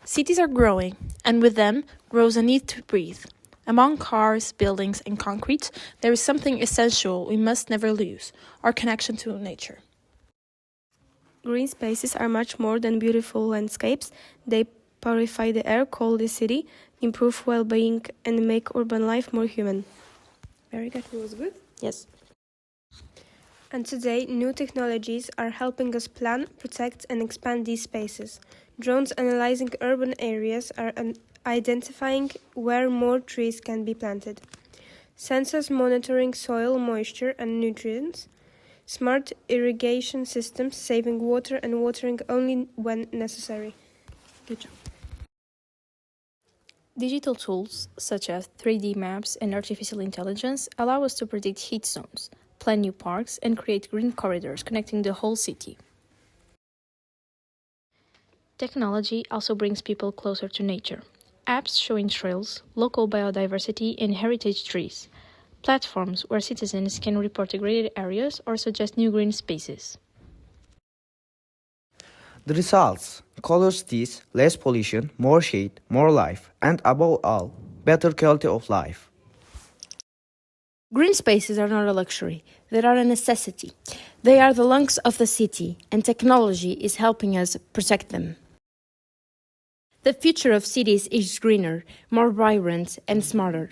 Cities are growing, and with them grows a need to breathe. Among cars, buildings, and concrete, there is something essential we must never lose: our connection to nature. Green spaces are much more than beautiful landscapes. They purify the air, cool the city, improve well-being, and make urban life more human. Very good. It was good? Yes. And today, new technologies are helping us plan, protect, and expand these spaces. Drones analyzing urban areas are identifying where more trees can be planted. Sensors monitoring soil moisture and nutrients. Smart irrigation systems saving water and watering only when necessary. Good job. Digital tools such as 3D maps and artificial intelligence allow us to predict heat zones, plan new parks, and create green corridors connecting the whole city. Technology also brings people closer to nature. Apps showing trails, local biodiversity, and heritage trees. Platforms where citizens can report degraded areas or suggest new green spaces. The results: color cities, less pollution, more shade, more life, and above all, better quality of life. Green spaces are not a luxury, they are a necessity. They are the lungs of the city, and technology is helping us protect them. The future of cities is greener, more vibrant, and smarter.